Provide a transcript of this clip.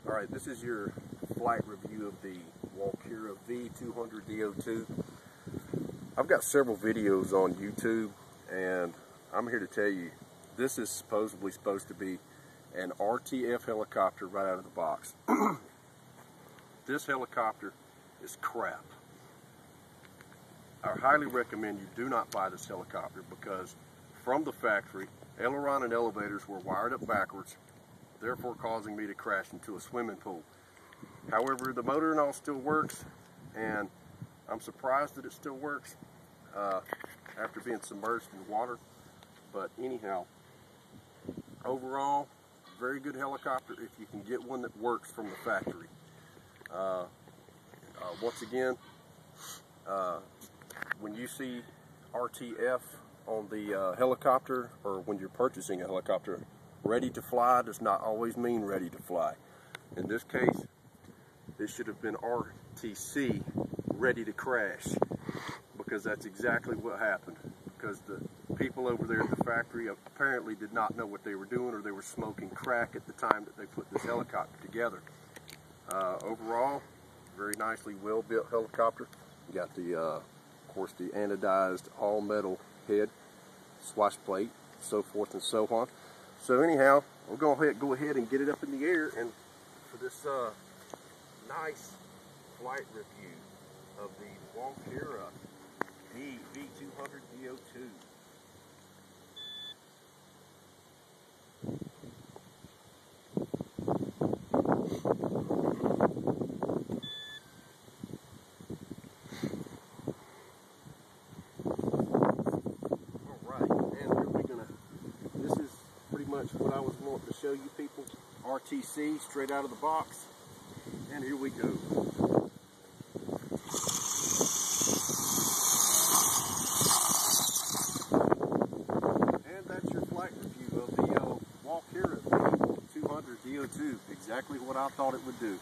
Alright, this is your flight review of the Walkera V200D02. I've got several videos on YouTube, and I'm here to tell you this is supposedly supposed to be an RTF helicopter right out of the box. This helicopter is crap. I highly recommend you do not buy this helicopter because from the factory, aileron and elevators were wired up backwards, therefore causing me to crash into a swimming pool. However, the motor and all still works, and I'm surprised that it still works after being submerged in water. But anyhow, overall, very good helicopter if you can get one that works from the factory. Once again, when you see RTF on the helicopter, or when you're purchasing a helicopter, ready to fly does not always mean ready to fly. In this case, this should have been RTC, ready to crash, because that's exactly what happened. Because the people over there at the factory apparently did not know what they were doing, or they were smoking crack at the time that they put this helicopter together. Overall, very nicely well-built helicopter. You got the, of course, the anodized all-metal head, swash plate, so forth and so on. So anyhow, we'll go ahead and get it up in the air, and for this nice flight review of the Walkera V200D02. Much what I was wanting to show you people. RTC straight out of the box, and here we go. And that's your flight review of the Walkera V200D02. Exactly what I thought it would do.